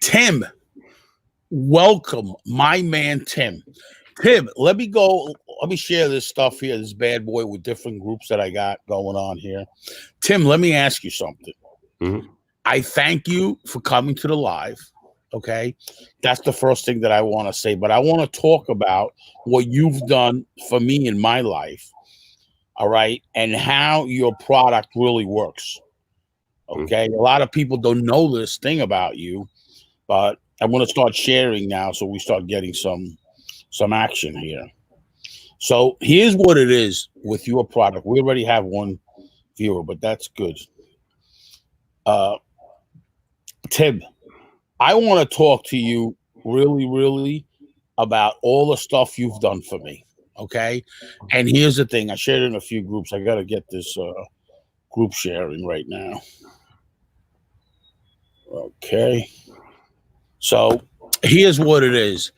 Tim, welcome, my man Tim. Tim, let me share this stuff here, this bad boy with different groups that I got going on here. Tim, let me ask you something. Mhm. I thank you for coming to the live. Okay. That's the first thing that I want to say. But I want to talk about what you've done for me in my life. All right. And how your product really works. Okay. A lot of people don't know this thing about you, but I'm going to start sharing now so we start getting some action here. So here's what it is with your product. We already have one viewer, but that's good. Tim, I want to talk to you really about all the stuff you've done for me. Okay. And here's the thing. I shared it in a few groups. I got to get this group sharing right now. Okay. So here's what it is.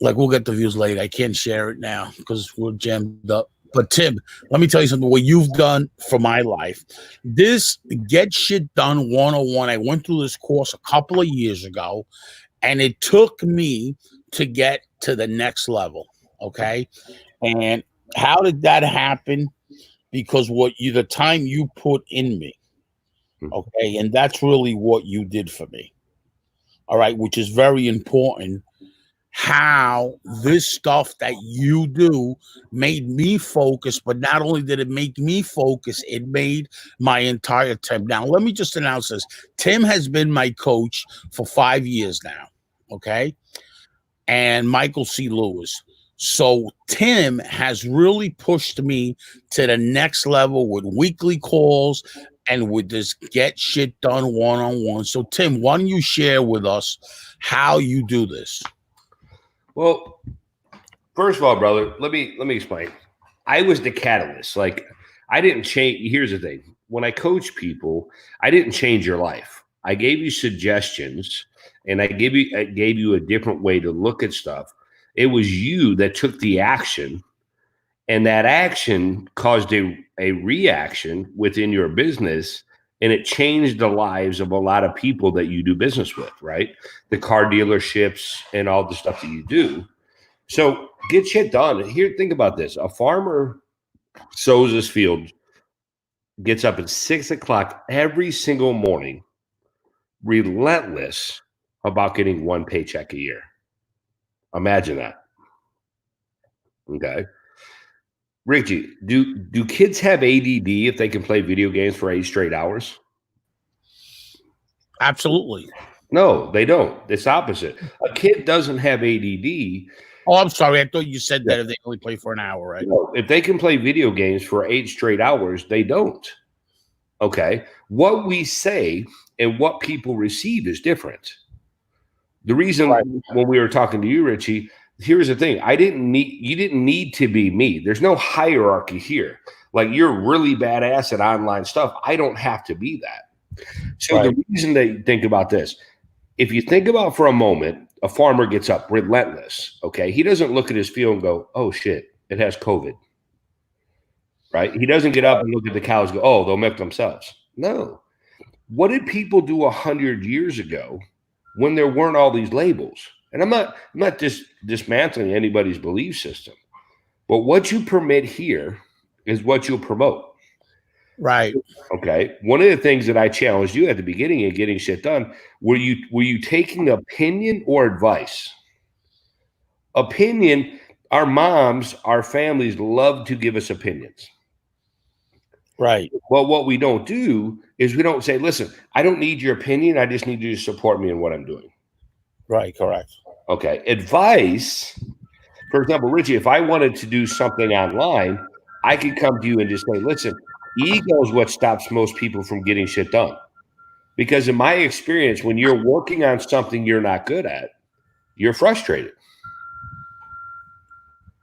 Like, we'll get the views later. I can't share it now because we're jammed up. But Tim, let me tell you something. What you've done for my life, this Get Shit Done 101. I went through this course a couple of years ago, and it took me to get to the next level. Okay, and how did that happen? Because the time you put in me. Okay, and that's really what you did for me. All right, which is very important. How this stuff that you do made me focus, but not only did it make me focus, it made my entire team. Now, let me just announce this. Tim has been my coach for 5 years now, okay? And Michael C. Lewis. So Tim has really pushed me to the next level with weekly calls and with this Get Shit Done one-on-one. So Tim, why don't you share with us how you do this? Well, first of all, brother, let me explain. I was the catalyst. Like, I didn't change. Here's the thing. When I coach people, I didn't change your life. I gave you suggestions, and I gave you a different way to look at stuff. It was you that took the action, and that action caused a reaction within your business, and it changed the lives of a lot of people that you do business with, right? The car dealerships and all the stuff that you do. So get shit done. Here, think about this. A farmer sows his field, gets up at 6 o'clock every single morning, relentless about getting one paycheck a year. Imagine that. Okay. Richie, do kids have ADD if they can play video games for 8 straight hours? Absolutely. No, they don't. It's opposite. A kid doesn't have ADD. Oh, I'm sorry. I thought you said that if they only play for an hour, right? No, if they can play video games for 8 straight hours, they don't. Okay. What we say and what people receive is different. The reason when we were talking to you, Richie, here's the thing. You didn't need to be me. There's no hierarchy here. Like, you're really badass at online stuff. I don't have to be that. So the reason that you think about this, if you think about for a moment, a farmer gets up relentless. Okay. He doesn't look at his field and go, oh shit, it has COVID. Right. He doesn't get up and look at the cows and go, oh, they'll milk themselves. No. What did people do 100 years ago when there weren't all these labels? And I'm not just dismantling anybody's belief system, but what you permit here is what you'll promote. Right. Okay. One of the things that I challenged you at the beginning of Getting Shit Done, were you taking opinion or advice? Opinion. Our moms, our families love to give us opinions. Right. Well, what we don't do is we don't say, listen, I don't need your opinion. I just need you to support me in what I'm doing. Right. Correct. Okay. Advice. For example, Richie, if I wanted to do something online, I could come to you and just say, listen, ego is what stops most people from getting shit done. Because in my experience, when you're working on something you're not good at, you're frustrated.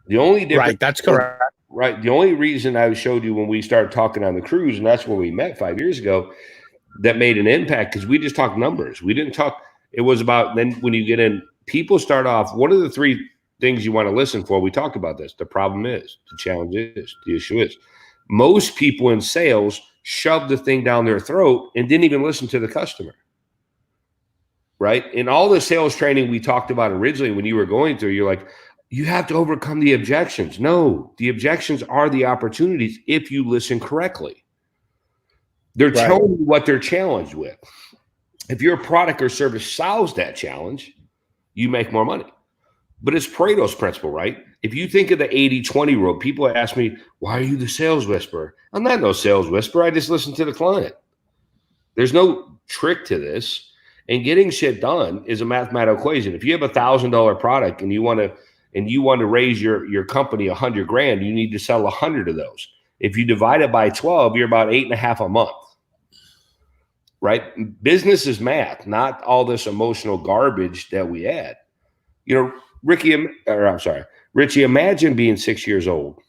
The only difference. Right. That's correct. Right. The only reason I showed you when we started talking on the cruise, and that's when we met 5 years ago, that made an impact, because we just talked numbers. We didn't talk. It was about, then when you get in, people start off, what are the 3 things you want to listen for? We talked about this. The problem is, the challenge is, the issue is, most people in sales shove the thing down their throat and didn't even listen to the customer. right? In all the sales training we talked about originally when you were going through, you're like, you have to overcome the objections. No, the objections are the opportunities if you listen correctly. They're telling you what they're challenged with. If your product or service solves that challenge, you make more money. But it's Pareto's principle, right? If you think of the 80-20 rule, people ask me, why are you the sales whisperer? I'm not no sales whisperer. I just listen to the client. There's no trick to this. And getting shit done is a mathematical equation. If you have $1,000 product and you want to raise your company $100,000, you need to sell 100 of those. If you divide it by 12, you're about 8.5 a month. Right? Business is math, not all this emotional garbage that we add. You know, Richie, imagine being 6 years old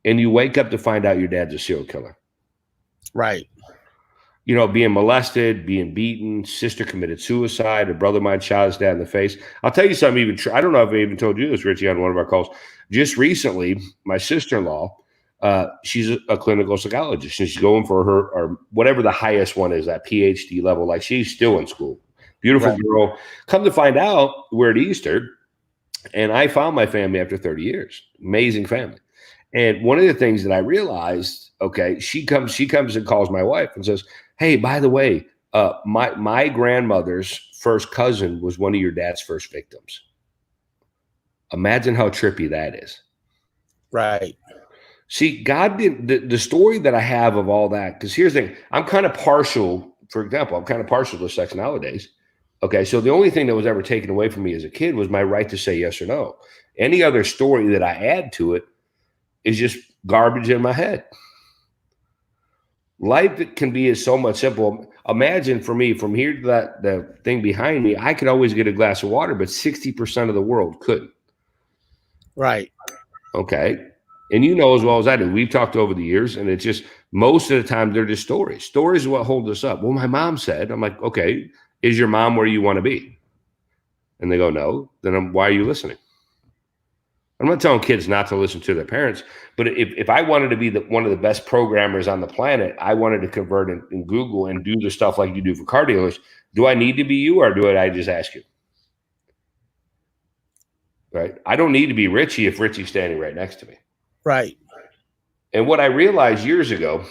and you wake up to find out your dad's a serial killer. Right. You know, being molested, being beaten, sister committed suicide, a brother of mine shot his dad in the face. I'll tell you something, I don't know if I even told you this, Richie, on one of our calls. Just recently, my sister-in-law, she's a clinical psychologist, and she's going for her, or whatever the highest one is, that PhD level. Like, she's still in school. Beautiful girl. Come to find out, we're at Easter, and I found my family after 30 years. Amazing family. And one of the things that I realized, okay, she comes and calls my wife and says, hey, by the way, my grandmother's first cousin was one of your dad's first victims. Imagine how trippy that is. Right. See, God did the story that I have of all that, because here's the thing, I'm kind of partial, for example, I'm kind of partial to sex nowadays. Okay, so the only thing that was ever taken away from me as a kid was my right to say yes or no. Any other story that I add to it is just garbage in my head. Life can be so much simple. Imagine for me, from here to the thing behind me, I could always get a glass of water, but 60% of the world couldn't. Right. Okay. And you know as well as I do, we've talked over the years, and it's just most of the time they're just stories. Stories are what hold us up. Well, my mom said, I'm like, okay, is your mom where you want to be? And they go, no. Then why are you listening? I'm not telling kids not to listen to their parents, but if I wanted to be one of the best programmers on the planet, I wanted to convert in Google and do the stuff like you do for car dealers. Do I need to be you, or do I just ask you? Right? I don't need to be Richie if Richie's standing right next to me. Right. And what I realized years ago,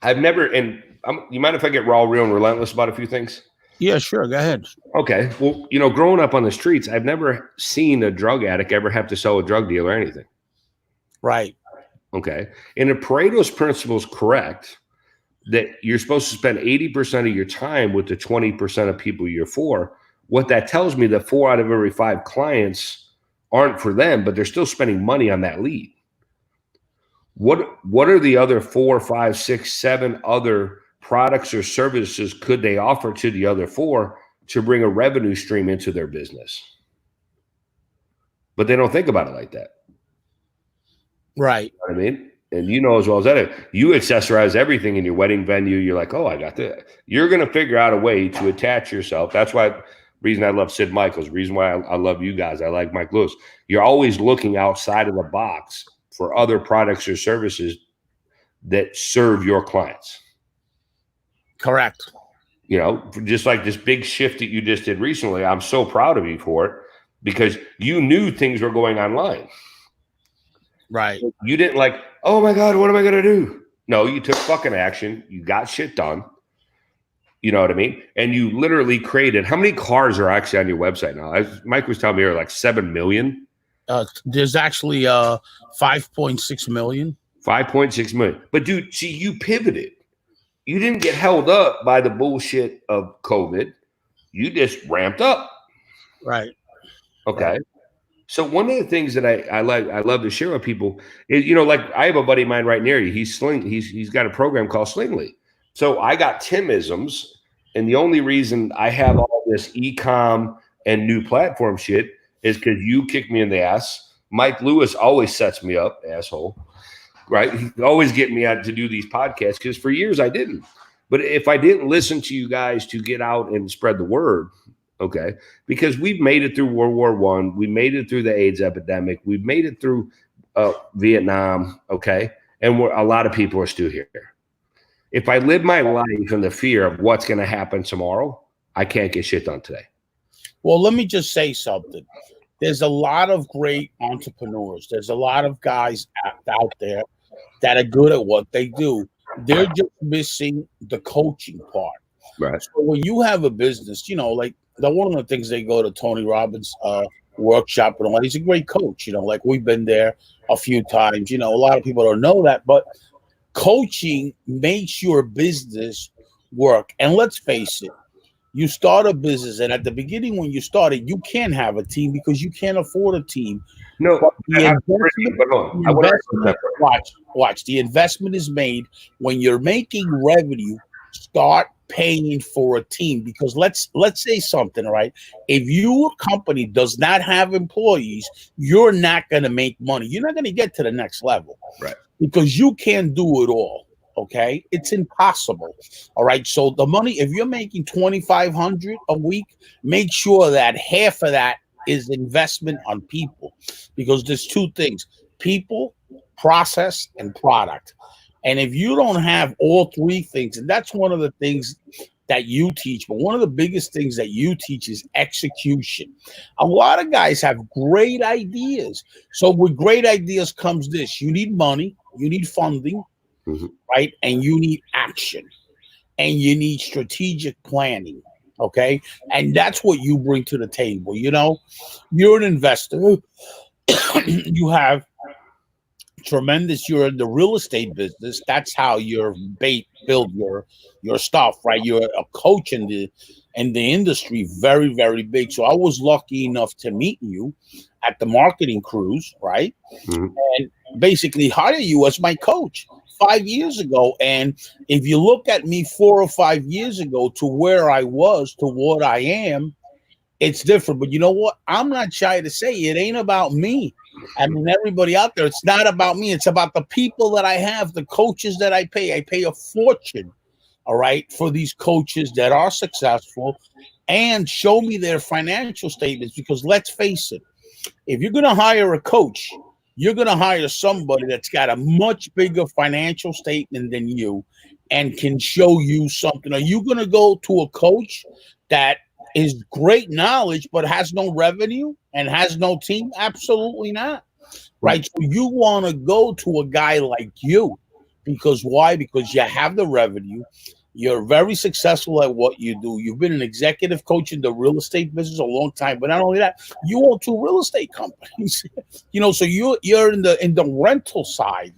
you mind if I get raw, real, and relentless about a few things? Yeah, sure. Go ahead. Okay. Well, you know, growing up on the streets, I've never seen a drug addict ever have to sell a drug deal or anything. Right. Okay. And if Pareto's principle is correct, that you're supposed to spend 80% of your time with the 20% of people you're for, what that tells me that 4 out of every 5 clients aren't for them, but they're still spending money on that lead. What are the other 4, 5, 6, 7 other products or services could they offer to the other 4 to bring a revenue stream into their business? But they don't think about it like that. Right. You know what I mean? And you know as well as that, you accessorize everything in your wedding venue. You're like, oh, I got that. You're going to figure out a way to attach yourself. That's why reason I love Sid Michaels, reason why I love you guys. I like Mike Lewis. You're always looking outside of the box for other products or services that serve your clients. Correct. You know, just like this big shift that you just did recently, I'm so proud of you for it, because you knew things were going online. Right. You didn't like, oh my God, what am I going to do? No, you took fucking action. You got shit done. You know what I mean? And you literally created, how many cars are actually on your website now? Mike was telling me there are like 7 million. There's actually 5.6 million. 5.6 million. But dude, see, you pivoted. You didn't get held up by the bullshit of COVID. You just ramped up. Right. Okay. Right. So one of the things that I love to share with people is, you know, like I have a buddy of mine right near you. He's got a program called Slingly. So I got Timisms, and the only reason I have all this e-com and new platform shit is because you kicked me in the ass. Mike Lewis always sets me up, asshole. Right? He always get me out to do these podcasts, because for years I didn't. But if I didn't listen to you guys to get out and spread the word, okay, because we've made it through World War I, we made it through the AIDS epidemic, we've made it through Vietnam, okay, and a lot of people are still here. If I live my life in the fear of what's going to happen tomorrow, I can't get shit done today. Well, let me just say something. There's a lot of great entrepreneurs. There's a lot of guys out there that are good at what they do. They're just missing the coaching part. Right. So when you have a business, like one of the things they go to Tony Robbins' workshop and all that, he's a great coach. Like we've been there a few times. A lot of people don't know that, but coaching makes your business work. And let's face it, you start a business, and at the beginning when you started, you can't have a team because you can't afford a team. No, but watch. The investment is made when you're making revenue. Start paying for a team, because let's say something, right? If your company does not have employees, you're not going to make money. You're not going to get to the next level, right? Because you can't do it all. Okay, it's impossible. All right. So the money, if you're making $2,500 a week, make sure that half of that is investment on people, because there's two things: people, process, and product. And if you don't have all three things, and that's one of the things that you teach, but one of the biggest things that you teach is execution. A lot of guys have great ideas. So with great ideas comes this: you need money, you need funding, right? And you need action, and you need strategic planning. Okay. And that's what you bring to the table. You're an investor. You have tremendous, you're in the real estate business. That's how you build your stuff, right? You're a coach in the industry, very, very big. So I was lucky enough to meet you at the marketing cruise, right? And basically hire you as my coach 5 years ago. And if you look at me 4 or 5 years ago to where I was to what I am, it's different. But you know what? I'm not shy to say it ain't about me. I mean, everybody out there, it's not about me. It's about the people that I have, the coaches that I pay. I pay a fortune, all right, for these coaches that are successful, and show me their financial statements. Because let's face it, if you're going to hire a coach, you're going to hire somebody that's got a much bigger financial statement than you and can show you something. Are you going to go to a coach that is great knowledge but has no revenue and has no team? Absolutely not. Right? So you want to go to a guy like you, because why? Because you have the revenue. You're very successful at what you do. You've been an executive coach in the real estate business a long time, but not only that, you own 2 real estate companies. So you're in the rental side.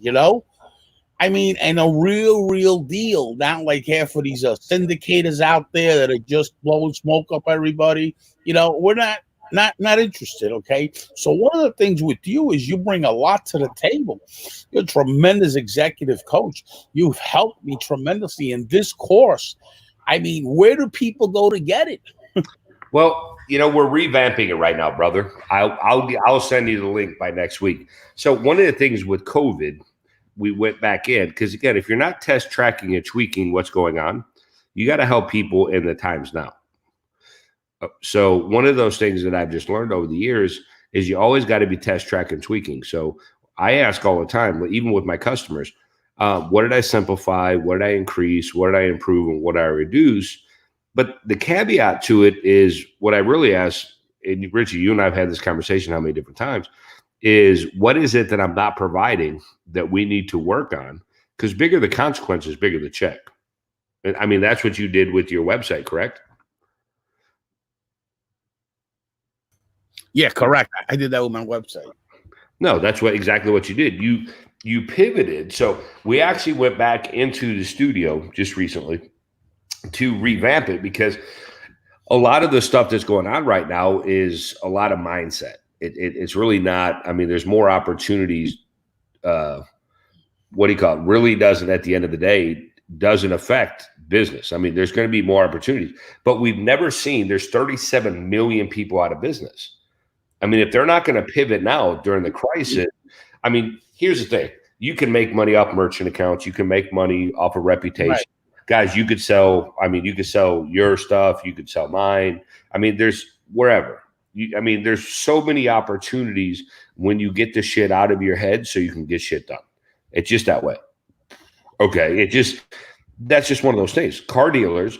I mean, and a real deal, not like half of these syndicators out there that are just blowing smoke up everybody. We're not interested. Okay. So one of the things with you is you bring a lot to the table. You're a tremendous executive coach. You've helped me tremendously in this course. I mean, where do people go to get it? Well, we're revamping it right now, brother. I'll send you the link by next week. So one of the things with COVID, we went back in, because again, if you're not test tracking and tweaking what's going on, you got to help people in the times now. So one of those things that I've just learned over the years is you always got to be test track and tweaking. So I ask all the time, even with my customers, what did I simplify? What did I increase? What did I improve? And what did I reduce? But the caveat to it is what I really ask, and Richie, you and I have had this conversation how many different times, is what is it that I'm not providing that we need to work on? Because bigger the consequences, bigger the check. And I mean, that's what you did with your website, correct? Yeah, correct. I did that with my website. No, that's exactly what you did. You pivoted. So we actually went back into the studio just recently to revamp it, because a lot of the stuff that's going on right now is a lot of mindset. It's really not. I mean, there's more opportunities. What do you call it? Really doesn't, at the end of the day, doesn't affect business. I mean, there's going to be more opportunities, but we've never seen, there's 37 million people out of business. I mean, if they're not going to pivot now during the crisis, I mean, here's the thing. You can make money off merchant accounts. You can make money off of reputation. Right. Guys, you could sell your stuff. You could sell mine. I mean, there's wherever. There's so many opportunities when you get the shit out of your head so you can get shit done. It's just that way. Okay. That's just one of those things. Car dealers,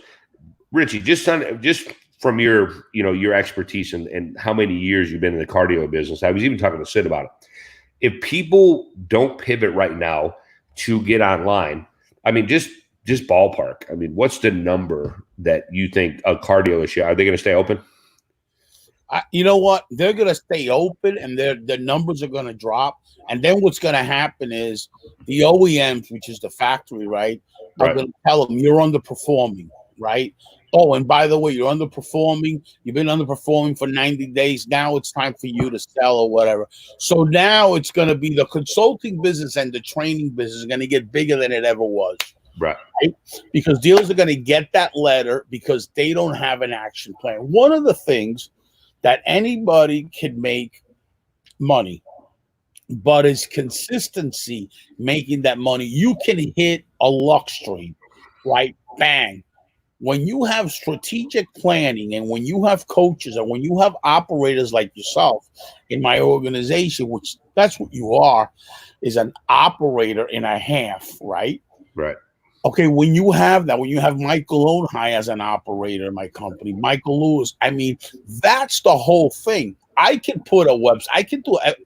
Richie, just from your, your expertise and how many years you've been in the cardio business. I was even talking to Sid about it. If people don't pivot right now to get online, I mean, just ballpark. I mean, what's the number that you think a cardio issue? Are they going to stay open? You know what? They're going to stay open, and their numbers are going to drop. And then what's going to happen is the OEMs, which is the factory, right, are going to tell them you're underperforming, right? Oh, and by the way, you're underperforming. You've been underperforming for 90 days. Now it's time for you to sell or whatever. So now it's going to be the consulting business and the training business is going to get bigger than it ever was. Right. Because dealers are going to get that letter because they don't have an action plan. One of the things that anybody can make money, but is consistency making that money. You can hit a luck stream, right? Bang. When you have strategic planning and when you have coaches and when you have operators like yourself in my organization, which that's what you are, is an operator and a half, right? Right. Okay, when you have that, when you have Michael Onhai as an operator in my company, Michael Lewis, I mean, that's the whole thing. I can put a website,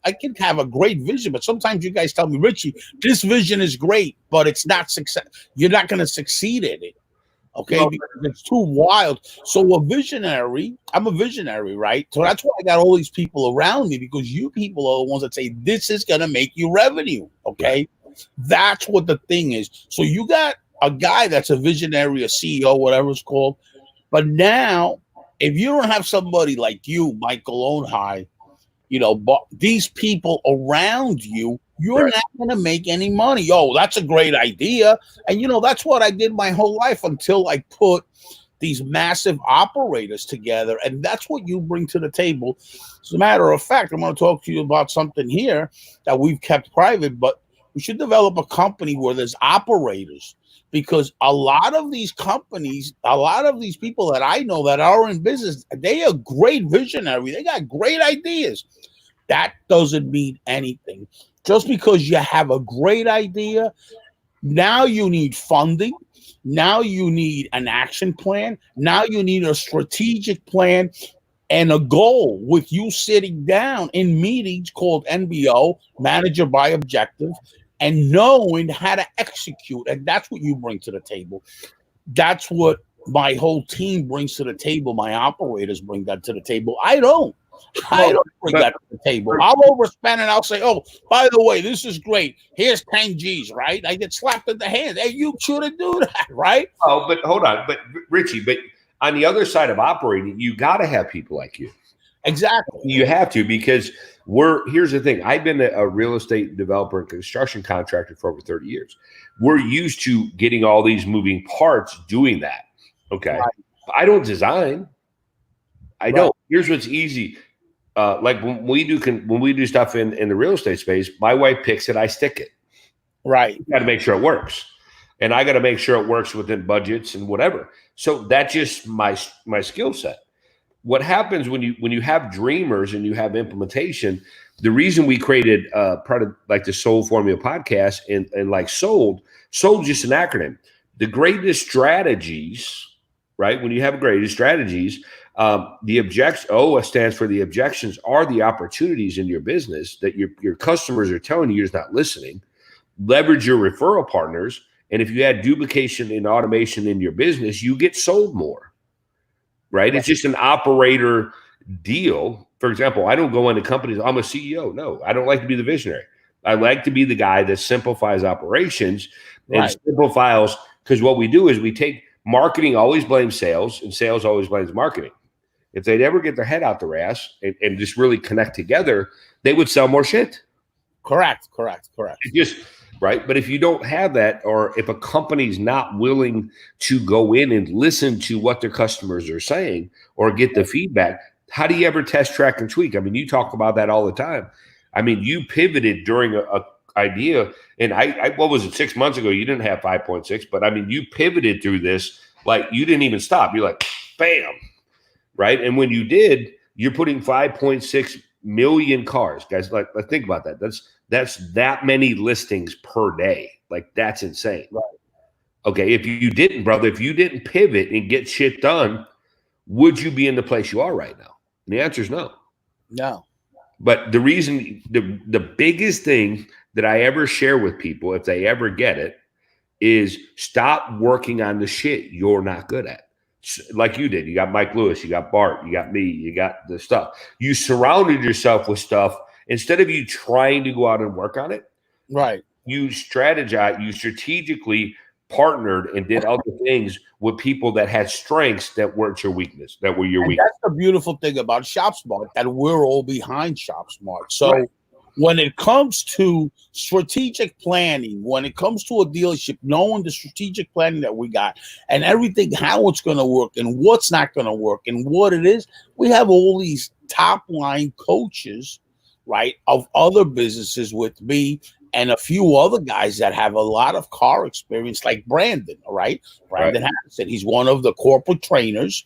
I can have a great vision, but sometimes you guys tell me, Richie, this vision is great, but it's not success. You're not going to succeed in it. Okay, because it's too wild. So I'm a visionary, right? So that's why I got all these people around me, because you people are the ones that say this is going to make you revenue. Okay, that's what the thing is. So you got a guy that's a visionary, a CEO, whatever it's called. But now, if you don't have somebody like you, Michael Onhai, but these people around you, you're not going to make any money. Yo, that's a great idea. And, that's what I did my whole life until I put these massive operators together. And that's what you bring to the table. As a matter of fact, I'm going to talk to you about something here that we've kept private, but we should develop a company where there's operators, because a lot of these companies, a lot of these people that I know that are in business, they are great visionary. They got great ideas. That doesn't mean anything. Just because you have a great idea, now you need funding. Now you need an action plan. Now you need a strategic plan and a goal, with you sitting down in meetings called NBO, manager by objective, and knowing how to execute. And that's what you bring to the table. That's what my whole team brings to the table. My operators bring that to the table. I don't bring that to the table. I'll overspend and I'll say, oh, by the way, this is great. Here's 10 G's, right? I get slapped in the hand. Hey, you shouldn't do that, right? Oh, but hold on. But Richie, on the other side of operating, you got to have people like you. Exactly. You have to, because here's the thing. I've been a real estate developer and construction contractor for over 30 years. We're used to getting all these moving parts doing that. Okay. Right. I don't design. I don't. Here's what's easy. Like when we do stuff in the real estate space, my wife picks it, I stick it. Right. You got to make sure it works. And I got to make sure it works within budgets and whatever. So that's just my skill set. What happens when you have dreamers and you have implementation, the reason we created part of like the Soul Formula podcast and like Soul just an acronym. The greatest strategies, right? When you have greatest strategies, O stands for the objections, are the opportunities in your business that your customers are telling you're just not listening. Leverage your referral partners. And if you add duplication and automation in your business, you get sold more, right? It's just an operator deal. For example, I don't go into companies, I'm a CEO. No, I don't like to be the visionary. I like to be the guy that simplifies operations and simplifies, because what we do is we take marketing always blames sales and sales always blames marketing. If they'd ever get their head out their ass and just really connect together, they would sell more shit. Correct. It's just right. But if you don't have that, or if a company's not willing to go in and listen to what their customers are saying or get the feedback, how do you ever test, track, and tweak? I mean, you talk about that all the time. I mean, you pivoted during a idea, and I what was it, 6 months ago? You didn't have 5.6, but I mean, you pivoted through this like you didn't even stop. You're like, bam, right? And when you did, you're putting 5.6 million cars, guys. Like think about that. That's that many listings per day. Like that's insane. Right. Okay, if you didn't, brother, if you didn't pivot and get shit done, would you be in the place you are right now? And the answer is no. No. But the reason, the biggest thing that I ever share with people, if they ever get it, is stop working on the shit you're not good at. Like you did. You got Mike Lewis, you got Bart, you got me, you got the stuff. You surrounded yourself with stuff. Instead of you trying to go out and work on it, Right. you strategize, you strategically partnered and did other things with people that had strengths that weren't your weakness, that were your weakness. That's the beautiful thing about Shop Smart, that we're all behind Shop Smart. So when it comes to strategic planning, when it comes to a dealership, knowing the strategic planning that we got and everything, how it's going to work and what's not going to work and what it is, we have all these top line coaches, right, of other businesses with me and a few other guys that have a lot of car experience, like Brandon, all right? Brandon Harrison. He's one of the corporate trainers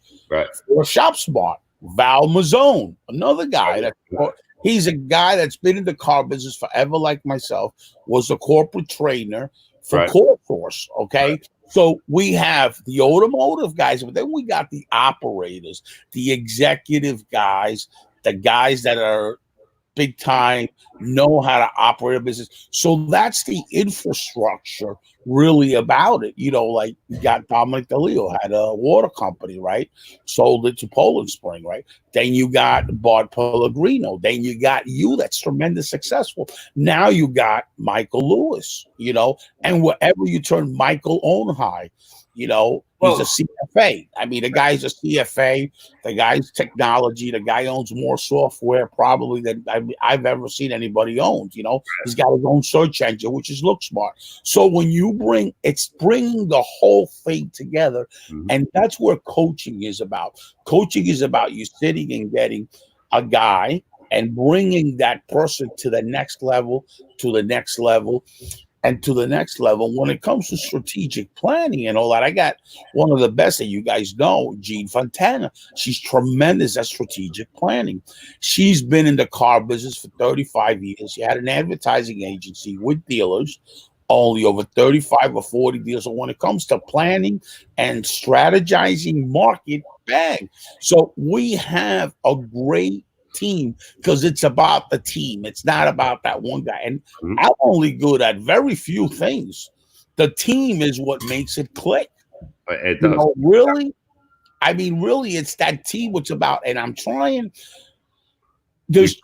for Shop Smart. Val Mazzone, another guy he's a guy that's been in the car business forever, like myself, was a corporate trainer for Corforce, okay? So we have the automotive guys, but then we got the operators, the executive guys, the guys that are big time, know how to operate a business. So that's the infrastructure really about it. You know, like you got Dominic DeLeo had a water company, right? Sold it to Poland Spring, right? Then you got Bart Pellegrino. Then you got you that's tremendous successful. Now you got Michael Lewis, you know, and wherever you turn Michael Onhai, you know, he's a CFA. I mean, the guy's a CFA. The guy's technology. The guy owns more software probably than I've ever seen anybody own. You know, he's got his own search engine, which is Look Smart. So when you it's bringing the whole thing together, and that's where coaching is about. Coaching is about you sitting and getting a guy and bringing that person to the next level, to the next level, and to the next level. When it comes to strategic planning and all that, I got one of the best that you guys know, Jean Fontana. She's tremendous at strategic planning. She's been in the car business for 35 years. She had an advertising agency with dealers, only over 35 or 40 deals. So when it comes to planning and strategizing market, bang. So we have a great team because it's about the team. It's not about that one guy. And I'm only good at very few things. The team is what makes it click. It does. You know, really, I mean, really, it's that team what's about. And I'm trying. There's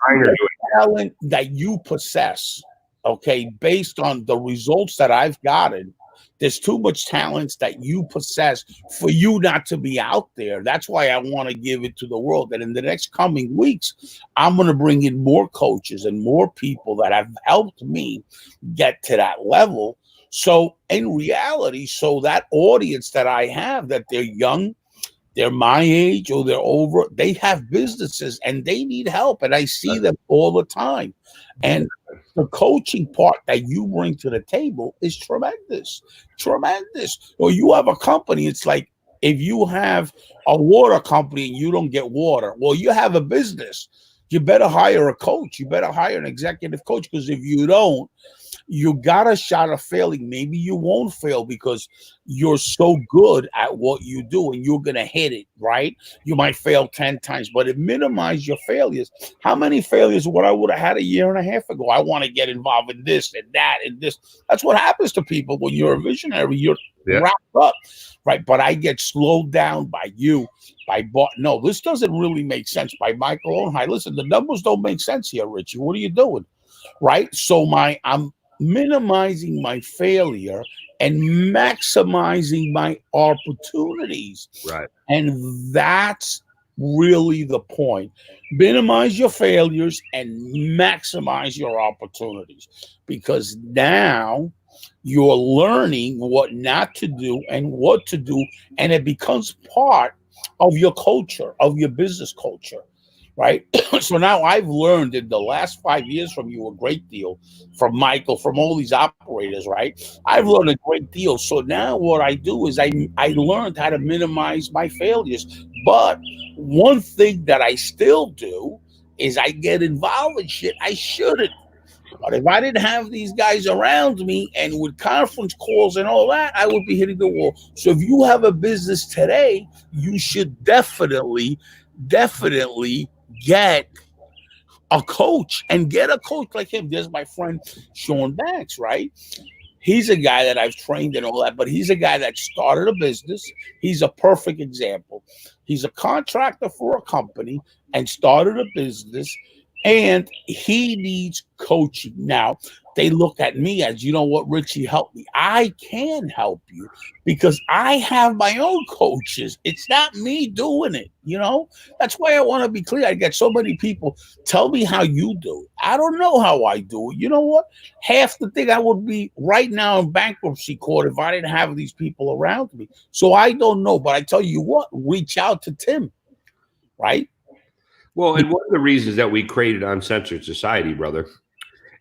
talent that you possess, okay, based on the results that I've gotten. There's too much talents that you possess for you not to be out there. That's why I want to give it to the world. And in the next coming weeks, I'm going to bring in more coaches and more people that have helped me get to that level. So in reality, so that audience that I have, that they're young, they're my age or they're over, they have businesses and they need help. And I see them all the time. And the coaching part that you bring to the table is tremendous, tremendous. Or you have a company, it's like if you have a water company and you don't get water, well, you have a business. You better hire a coach. You better hire an executive coach, because if you don't, you got a shot of failing. Maybe you won't fail because you're so good at what you do and you're going to hit it, right? You might fail 10 times, but it minimizes your failures. How many failures would I would have had a year and a half ago? I want to get involved in this and that and this. That's what happens to people when you're a visionary. You're wrapped up, right? But I get slowed down by you. No, this doesn't really make sense. By Michael Onhai. Listen, the numbers don't make sense here, Richie. What are you doing? Right? So I'm minimizing my failure and maximizing my opportunities. Right. And that's really the point. Minimize your failures and maximize your opportunities, because now you're learning what not to do and what to do, and it becomes part of your culture, of your business culture. Right. So now I've learned in the last 5 years from you a great deal, from Michael, from all these operators. Right. I've learned a great deal. So now what I do is I learned how to minimize my failures. But one thing that I still do is I get involved in shit I shouldn't. But if I didn't have these guys around me and with conference calls and all that, I would be hitting the wall. So if you have a business today, you should definitely get a coach and get a coach like him. There's my friend Sean Banks, right? He's a guy that I've trained and all that, but he's a guy that started a business. He's a perfect example. He's a contractor for a company and started a business, and he needs coaching. Now, they look at me as, you know what, Richie, help me. I can help you because I have my own coaches. It's not me doing it, you know? That's why I want to be clear. I get so many people, tell me how you do it. I don't know how I do it. You know what? Half the thing I would be right now in bankruptcy court if I didn't have these people around me. So I don't know, but I tell you what, reach out to Tim, right? Well, and one of the reasons that we created Uncensored Society, brother,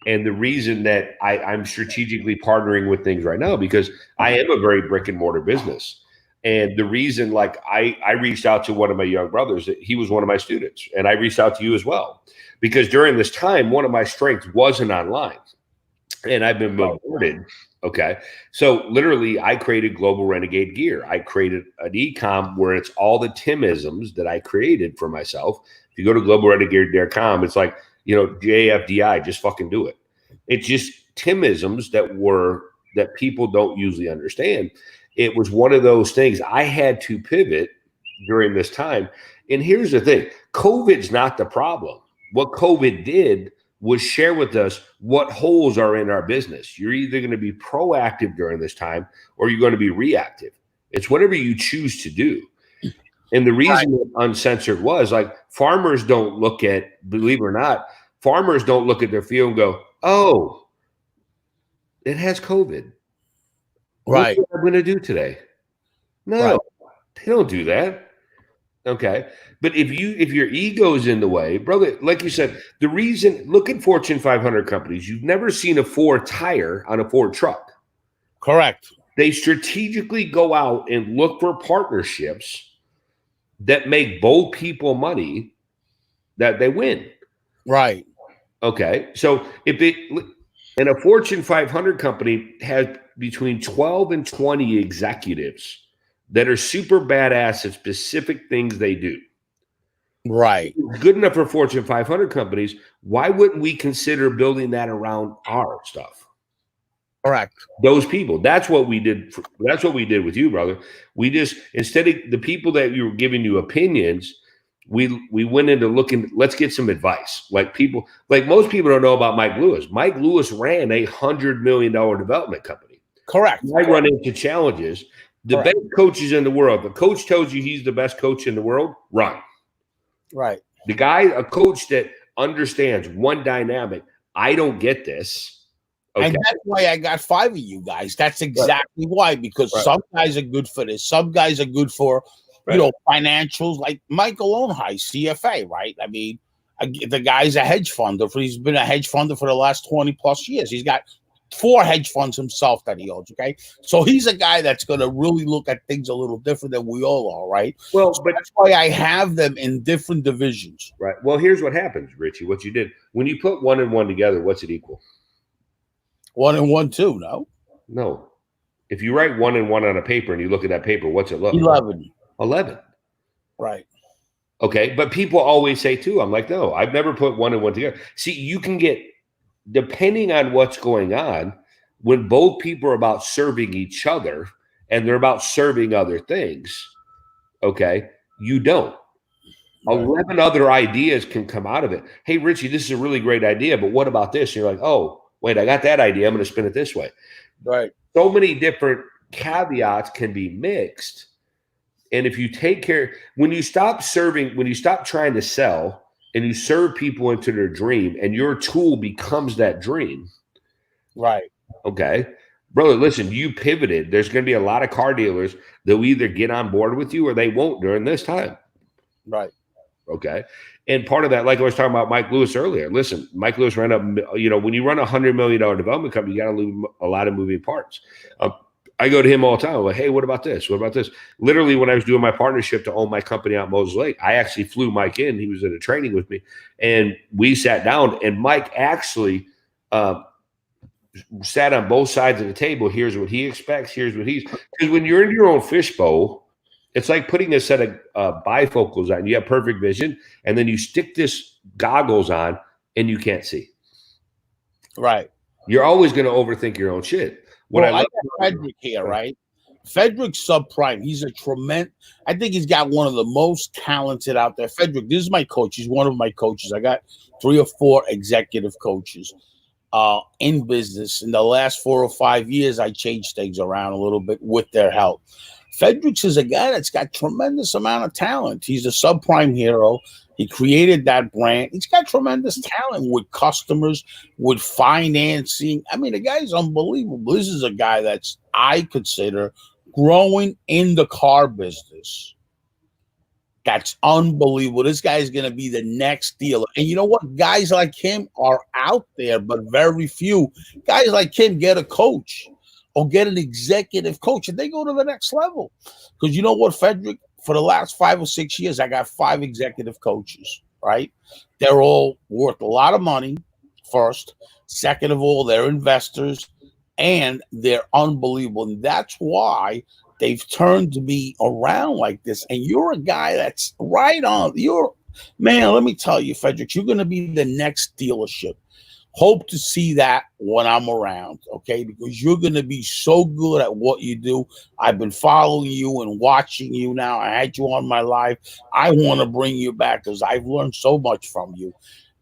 and the reason that I'm strategically partnering with things right now, because I am a very brick and mortar business. And the reason, like, I reached out to one of my young brothers, he was one of my students, and I reached out to you as well, because during this time, one of my strengths wasn't online, and I've been bombarded. Okay. So literally I created Global Renegade Gear. I created an e-com where it's all the Timisms that I created for myself. If you go to globalrenegade.com, it's like, you know, JFDI, just fucking do it. It's just Timisms that people don't usually understand. It was one of those things I had to pivot during this time. And here's the thing, COVID's not the problem. What COVID did was share with us what holes are in our business. You're either going to be proactive during this time or you're going to be reactive. It's whatever you choose to do. And the reason that Uncensored was, like, farmers don't look at, believe it or not, farmers don't look at their field and go, oh, it has COVID. Right. What am I going to do today? No, they don't do that. Okay. But if your ego's in the way, brother, like you said, the reason, look at Fortune 500 companies, you've never seen a Ford tire on a Ford truck. Correct. They strategically go out and look for partnerships that make both people money that they win. Right. Okay. So and a Fortune 500 company has between 12 and 20 executives that are super badass at specific things they do. Right. Good enough for Fortune 500 companies. Why wouldn't we consider building that around our stuff? Correct. Those people. That's what we did. That's what we did with you, brother. We just, instead of the people that you were giving you opinions, we went into looking, let's get some advice. Like most people don't know about Mike Lewis. Mike Lewis ran $100 million development company. Correct. I run into challenges. The best coaches in the world. The coach tells you he's the best coach in the world, run. Right. A coach that understands one dynamic. I don't get this. Okay. And that's why I got 5 of you guys. That's exactly why, because some guys are good for this. Some guys are good for, you know, financials, like Michael Ownhai, CFA, right? I mean, the guy's a hedge funder. He's been a hedge funder for the last 20 plus years. He's got 4 hedge funds himself that he owns, okay? So he's a guy that's going to really look at things a little different than we all are, right? Well, so but that's why I have them in different divisions. Right. Well, here's what happens, Richie, what you did. When you put 1 and 1 together, what's it equal? 1 and 1, 2, no? No. If you write 1 and 1 on a paper and you look at that paper, what's it look? 11. 11. Right. Okay. But people always say 2. I'm like, no, I've never put 1 and 1 together. See, you can get, depending on what's going on, when both people are about serving each other and they're about serving other things, okay, you don't. Right. 11 other ideas can come out of it. Hey, Richie, this is a really great idea, but what about this? And you're like, oh, wait, I got that idea. I'm going to spin it this way. Right. So many different caveats can be mixed. And if you take care, when you stop trying to sell and you serve people into their dream and your tool becomes that dream. Right. Okay. Brother, listen, you pivoted. There's going to be a lot of car dealers that will either get on board with you or they won't during this time. Right. Okay. And part of that, like I was talking about Mike Lewis earlier, listen, Mike Lewis ran up, you know, when you run $100 million development company, you got to lose a lot of moving parts. I go to him all the time. I'm like, hey, what about this? What about this? Literally, when I was doing my partnership to own my company out in Moses Lake, I actually flew Mike in. He was in a training with me. And we sat down. And Mike actually sat on both sides of the table. Here's what he expects. Here's what he's, because when you're in your own fishbowl, it's like putting a set of bifocals on. You have perfect vision, and then you stick this goggles on, and you can't see. Right. You're always going to overthink your own shit. When I got Frederick here, right? Frederick's subprime. He's a tremendous. I think he's got one of the most talented out there. Frederick, this is my coach. He's one of my coaches. I got 3 or 4 executive coaches in business. In the last 4 or 5 years, I changed things around a little bit with their help. Fredericks is a guy that's got tremendous amount of talent. He's a subprime hero. He created that brand. He's got tremendous talent with customers, with financing. I mean, the guy's unbelievable. This is a guy that's, I consider, growing in the car business. That's unbelievable. This guy is going to be the next dealer. And you know what? Guys like him are out there, but very few. Guys like him get a coach or get an executive coach, and they go to the next level. Because you know what, Frederick? For the last 5 or 6 years, I got 5 executive coaches, right? They're all worth a lot of money, first. Second of all, they're investors, and they're unbelievable. And that's why they've turned to be around like this. And you're a guy that's right on. Man, let me tell you, Frederick, you're going to be the next dealership. Hope to see that when I'm around, okay? Because you're going to be so good at what you do. I've been following you and watching you now. I had you on my live. I want to bring you back because I've learned so much from you.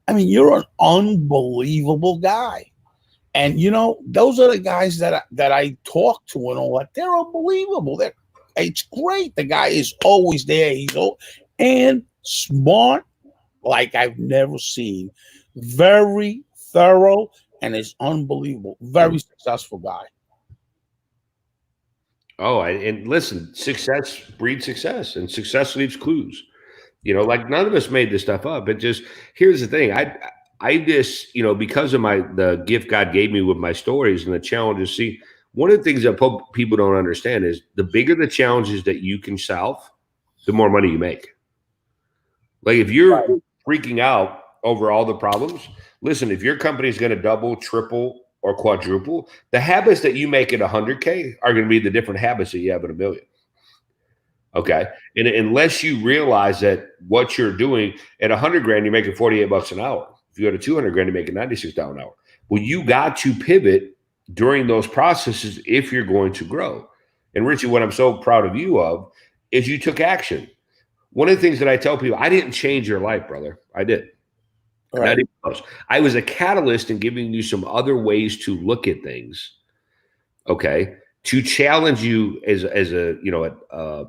I mean, you're an unbelievable guy. And, you know, those are the guys that I talk to and all that. They're unbelievable. It's great. The guy is always there. He's and smart like I've never seen. Very thorough, and is unbelievable. Very successful guy. Oh, and listen, success breeds success, and success leaves clues. You know, like none of us made this stuff up. But just here's the thing: I just, you know, because of the gift God gave me with my stories and the challenges. See, one of the things that people don't understand is the bigger the challenges that you can solve, the more money you make. Like if you're freaking out over all the problems, listen, if your company is going to double, triple, or quadruple, the habits that you make at 100K are going to be the different habits that you have at $1 million. Okay. And unless you realize that what you're doing at 100 grand, you're making 48 bucks an hour. If you go to 200 grand, you're making $96 an hour. Well, you got to pivot during those processes if you're going to grow. And Richie, what I'm so proud of you of is you took action. One of the things that I tell people, I didn't change your life, brother. I did. Right. Not even close. I was a catalyst in giving you some other ways to look at things. Okay. To challenge you as a, you know,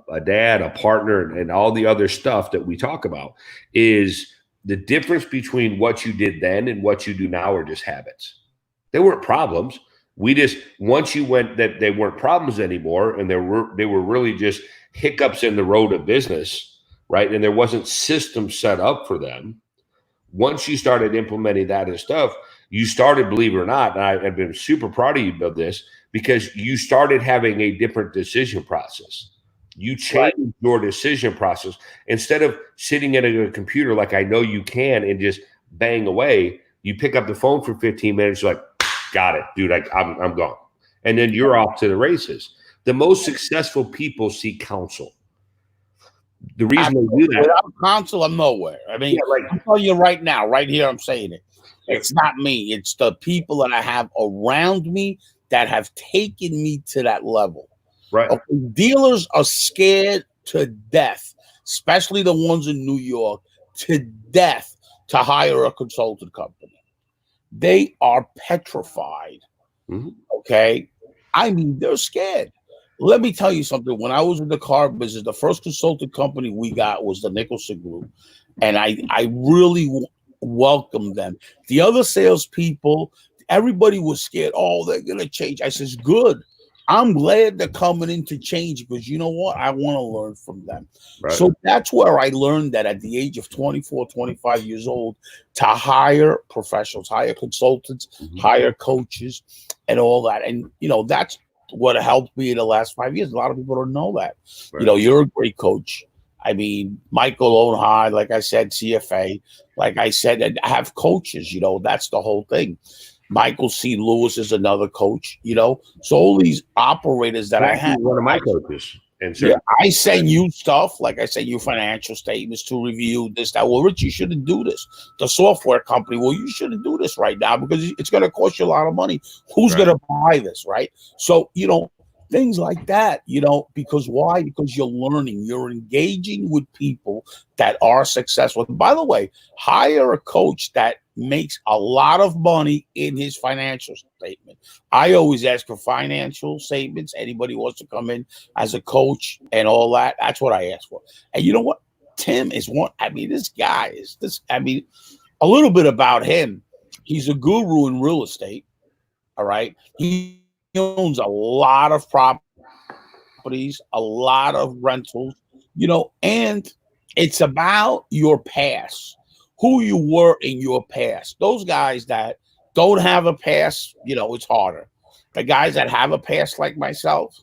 a dad, a partner, and all the other stuff that we talk about is the difference between what you did then and what you do now are just habits. They weren't problems. We just, once you went that they weren't problems anymore, and they were really just hiccups in the road of business, right? And there wasn't system set up for them. Once you started implementing that and stuff, you started, believe it or not, and I've been super proud of you about this, because you started having a different decision process. You changed your decision process. Instead of sitting at a computer like I know you can and just bang away, you pick up the phone for 15 minutes, you're like, got it, dude, I'm gone. And then you're off to the races. The most successful people seek counsel. The reason they do that, without counsel, I'm nowhere. I mean, I'm telling you right now, right here, I'm saying it. It's not me. It's the people that I have around me that have taken me to that level. Right. Okay, dealers are scared to death, especially the ones in New York, to death to hire a consultant company. They are petrified. Mm-hmm. Okay. I mean, they're scared. Let me tell you something. When I was in the car business, the first consulting company we got was the Nicholson Group. And I really welcomed them. The other salespeople, everybody was scared. Oh, they're going to change. I says, good. I'm glad they're coming in to change, because you know what? I want to learn from them. Right. So that's where I learned that at the age of 24, 25 years old, to hire professionals, hire consultants, hire coaches, and all that. And, you know, that's what helped me in the last 5 years. A lot of people don't know that. Right. You know, you're a great coach. I mean, Michael Ownhide, like I said, CFA, like I said, and have coaches, you know, that's the whole thing. Michael C. Lewis is another coach, So all these operators that I have, one of my coaches. And yeah, I send you stuff, like I send you financial statements to review this, that. Well, Rich, you shouldn't do this. The software company, well, you shouldn't do this right now because it's going to cost you a lot of money. Who's going to buy this, right? So, things like that, because why? Because you're learning, you're engaging with people that are successful. By the way, hire a coach that makes a lot of money in his financial statement. I always ask for financial statements. Anybody wants to come in as a coach and all that, that's what I ask for. And you know what? Tim is one. This guy is this. A little bit about him. He's a guru in real estate. All right. He owns a lot of properties, a lot of rentals, and it's about your past, who you were in your past. Those guys that don't have a past, it's harder. The guys that have a past like myself,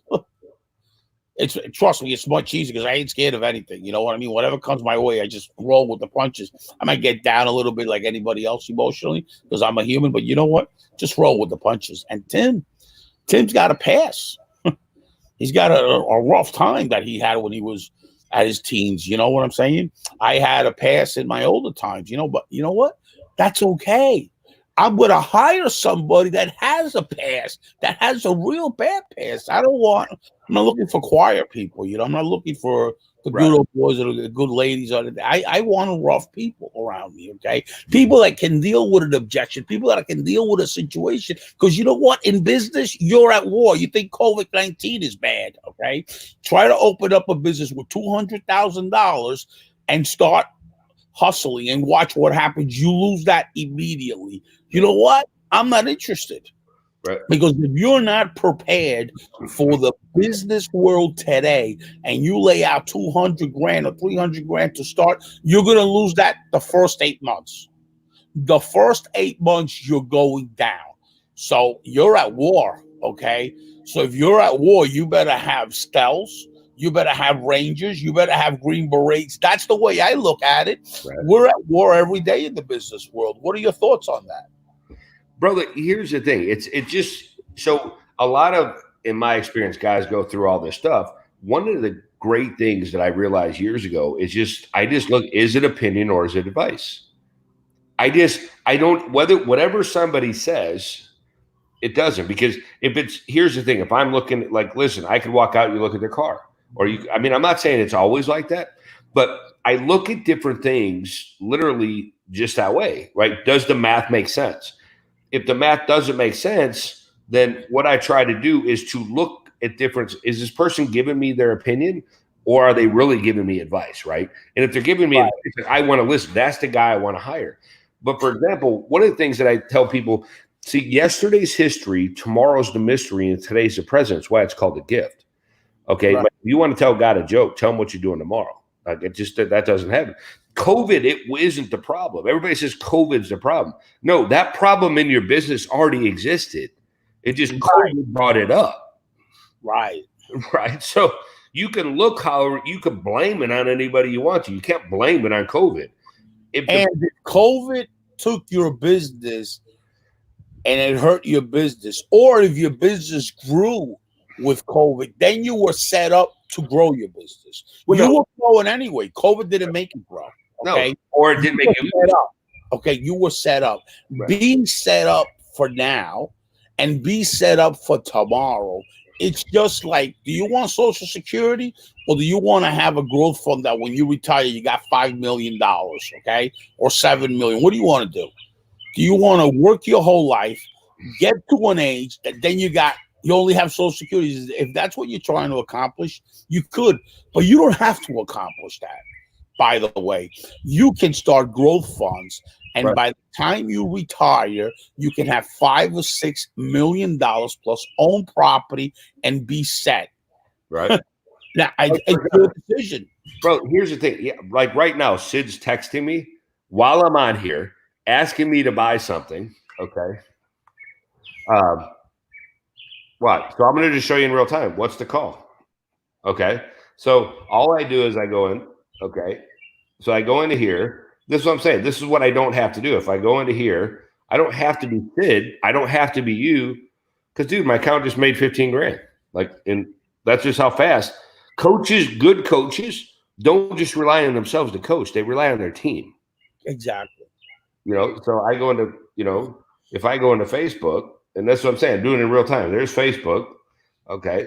trust me, it's much easier because I ain't scared of anything. You know what I mean? Whatever comes my way, I just roll with the punches. I might get down a little bit like anybody else emotionally because I'm a human, but you know what? Just roll with the punches. And Tim's got a pass. He's got a rough time that he had when he was at his teens. You know what I'm saying? I had a pass in my older times, but you know what? That's okay. I'm going to hire somebody that has a pass, that has a real bad pass. I'm not looking for choir people, I'm not looking for the good old boys or the good ladies. I want rough people around me, okay? People that can deal with an objection, people that can deal with a situation. Because you know what? In business, you're at war. You think COVID-19 is bad, okay? Try to open up a business with $200,000 and start hustling and watch what happens. You lose that immediately. You know what? I'm not interested. Right. Because if you're not prepared for the business world today and you lay out 200 grand or 300 grand to start, you're going to lose that the first 8 months. The first 8 months, you're going down. So you're at war, okay? So if you're at war, you better have stealths. You better have Rangers. You better have Green Berets. That's the way I look at it. Right. We're at war every day in the business world. What are your thoughts on that? Brother, here's the thing. It's just so a lot of, in my experience, guys go through all this stuff. One of the great things that I realized years ago is I just look, is it opinion or is it advice? I don't, whatever somebody says, it doesn't, because here's the thing. If I'm looking listen, I could walk out and you look at their car I'm not saying it's always like that, but I look at different things literally just that way, right? Does the math make sense? If the math doesn't make sense, then what I try to do is to look at difference. Is this person giving me their opinion or are they really giving me advice, right? And if they're giving me advice, I want to listen. That's the guy I want to hire. But for example, one of the things that I tell people, see, yesterday's history, tomorrow's the mystery, and today's the present. That's why it's called a gift. Okay, right. If you want to tell God a joke, tell him what you're doing tomorrow. That doesn't happen. COVID, it isn't the problem. Everybody says COVID's the problem. No, that problem in your business already existed. It just COVID brought it up. Right. Right. So you can look how you can blame it on anybody you want to. You can't blame it on COVID. If COVID took your business and it hurt your business, or if your business grew with COVID, then you were set up to grow your business. You were growing anyway. COVID didn't make you grow. Okay. No, or it didn't make you set up. Okay, you were set up. Right. Being set up for now and be set up for tomorrow. It's just like, do you want Social Security or do you want to have a growth fund that when you retire, you got $5 million, okay, or $7 million? What do you want to do? Do you want to work your whole life, get to an age that then you only have Social Security? If that's what you're trying to accomplish, you could, but you don't have to accomplish that. By the way, you can start growth funds, and by the time you retire, you can have $5 or $6 million plus own property and be set. Right. Now, it's your decision. Bro, here's the thing. Yeah, like right now, Sid's texting me while I'm on here, asking me to buy something. Okay. What? So I'm going to just show you in real time. What's the call? Okay. So all I do is I go in. Okay. So I go into here. This is what I'm saying. This is what I don't have to do. If I go into here, I don't have to be Sid. I don't have to be you. Because, dude, my account just made 15 grand. And that's just how fast. Coaches, good coaches, don't just rely on themselves to coach. They rely on their team. Exactly. So I go into, if I go into Facebook, and that's what I'm saying, doing it in real time. There's Facebook. Okay.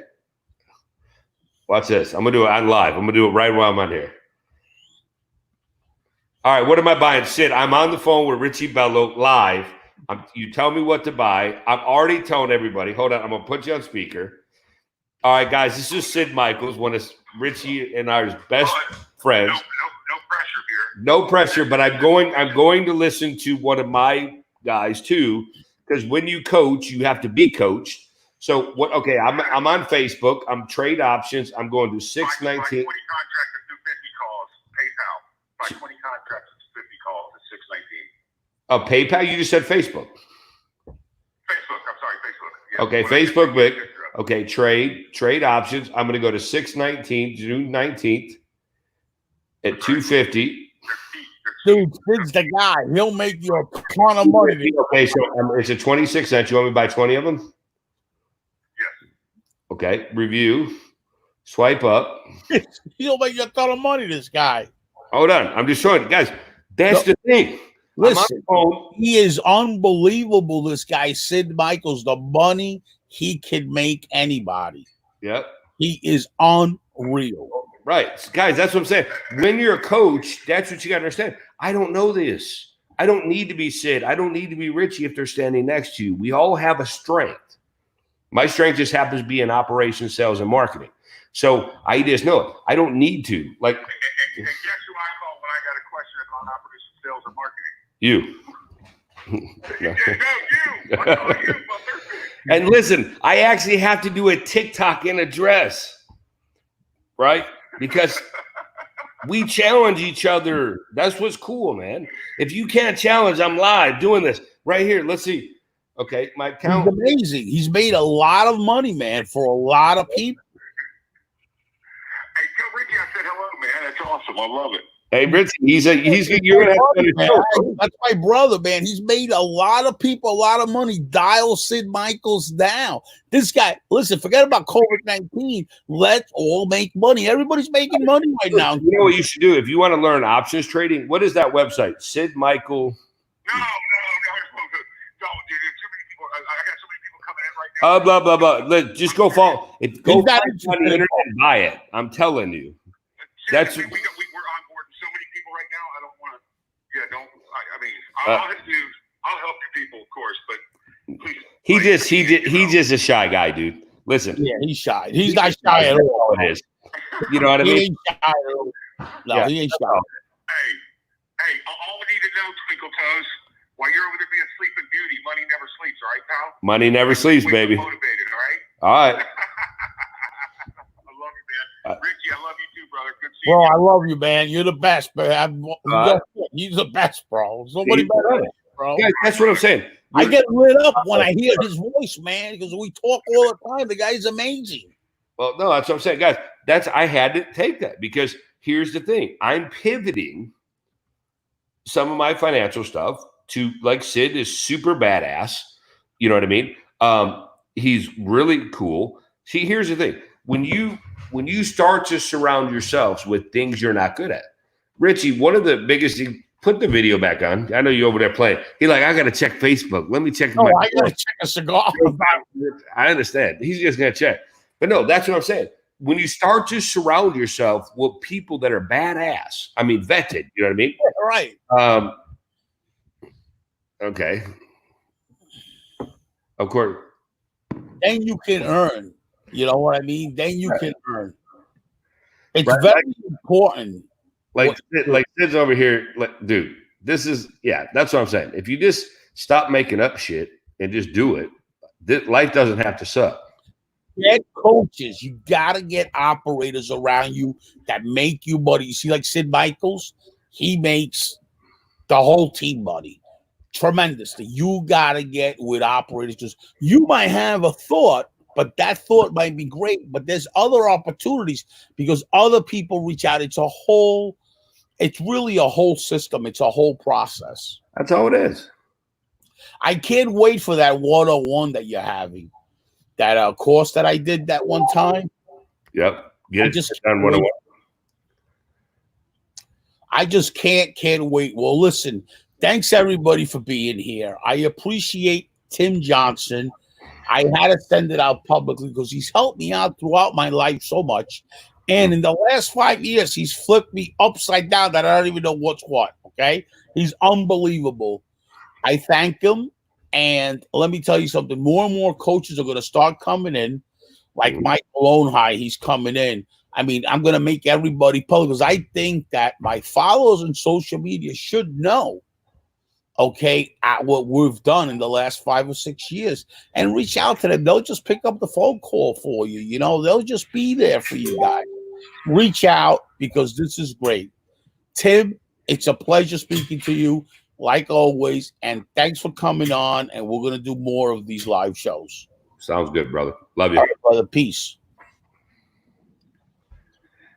Watch this. I'm going to do it on live. I'm going to do it right while I'm on here. All right. What am I buying? Sid, I'm on the phone with Richie Bello live. You tell me what to buy. I'm already telling everybody. Hold on. I'm going to put you on speaker. All right, guys. This is Sid Michaels, one of Richie and our best friends. No pressure here. No pressure, but I'm going to listen to one of my guys too, because when you coach, you have to be coached. So what? Okay, I'm on Facebook. I'm trade options. I'm going to 619. By 20 contracts at 250 calls. PayPal. By 20 contracts at 50 calls at 619. Oh, PayPal? You just said Facebook. Facebook. I'm sorry, Facebook. Yeah, Okay, Facebook. But okay, trade options. I'm going to go to 619, June 19th at 250. Dude, Sid's the guy. He'll make you a ton of money. Okay, so it's a 26 cents. You want me to buy 20 of them? Yes. Okay, review. Swipe up. He'll make you a ton of money, this guy. Hold on. I'm just showing you guys. That's the thing. Listen, he is unbelievable, this guy, Sid Michaels. The money he can make anybody. Yep. He is unreal. Right. Guys, that's what I'm saying. When you're a coach, that's what you got to understand. I don't know this. I don't need to be Sid. I don't need to be Richie if they're standing next to you. We all have a strength. My strength just happens to be in operations, sales, and marketing. So I just know it. I don't need to. And guess who I call when I got a question about operations, sales, and marketing? You. No, you. I call you, mother. And listen, I actually have to do a TikTok in a dress, right? Because we challenge each other. That's what's cool, man. If you can't challenge, I'm live doing this right here. Let's see. Okay, my account. He's amazing. He's made a lot of money, man, for a lot of people. Hey, tell Ricky I said hello, man. That's awesome. I love it. Hey, Richie, you're gonna have to show. That's my brother, man. He's made a lot of people a lot of money. Dial Sid Michaels down. This guy, listen, forget about COVID-19. Let's all make money. Everybody's making money right now. You know what you should do if you want to learn options trading? What is that website? Sid Michael. No. Don't, dude. There's too many people. I got so many people coming in right now. Blah blah blah. Just go follow. Go on the internet and buy it. I'm telling you. That's. We're on board with so many people right now. I don't want to. Yeah, don't. I mean, I'll help you people, of course, but please. He's just a shy guy, dude. Listen. Yeah, he's shy. He's not shy at all. It is. You know what I mean? He ain't shy at all. No, Yeah. he ain't shy. Hey, all we need to know, Twinkle Toes, while you're over there being sleeping beauty, money never sleeps, all right, pal? Money never sleeps, baby. Motivated, all right? All right. I love you, man. Richie, I love you too, brother. Good seeing Bro, you. I love you, man. You're the best, man. He's the best, bro. Somebody better than him, bro. Yeah, that's what I'm saying. I get lit up when I hear his voice, man, because we talk all the time. The guy's amazing. Well, no, that's what I'm saying, guys. I had to take that because here's the thing. I'm pivoting some of my financial stuff to, like, Sid is super badass. You know what I mean? He's really cool. See, here's the thing. When you start to surround yourselves with things you're not good at, Richie, one of the biggest things, put the video back on. I know you're over there playing. He's like, I got to check Facebook. Let me check. No, I got to check a cigar. I understand. He's just going to check. But no, that's what I'm saying. When you start to surround yourself with people that are badass, I mean, vetted, you know what I mean? Yeah, right. Okay. Of course. Then you can earn. You know what I mean? Then you can earn. It's Right. very important. Like Sid's over here, dude, that's what I'm saying. If you just stop making up shit and just do it, life doesn't have to suck. Get coaches. You got to get operators around you that make you money. You see, like Sid Michaels, he makes the whole team money tremendously. You got to get with operators because you might have a thought, but that thought might be great. But there's other opportunities because other people reach out. It's really a whole system. It's a whole process. That's all it is. I can't wait for that 101 that you're having. That course that I did that one time. Yep. Get it done 101. I just can't wait. Well, listen, thanks everybody for being here. I appreciate Tim Johnson. I had to send it out publicly because he's helped me out throughout my life so much. And in the last 5 years, he's flipped me upside down that I don't even know what's what. Okay. He's unbelievable. I thank him. And let me tell you something. More and more coaches are going to start coming in. Like Mike Malone High, he's coming in. I mean, I'm going to make everybody public because I think that my followers on social media should know, okay, at what we've done in the last 5 or 6 years and reach out to them. They'll just pick up the phone call for you. You know, they'll just be there for you guys. Reach out because this is great. Tim, it's a pleasure speaking to you like always. And thanks for coming on. And we're going to do more of these live shows. Sounds good, brother. Love you. All right, brother. Peace.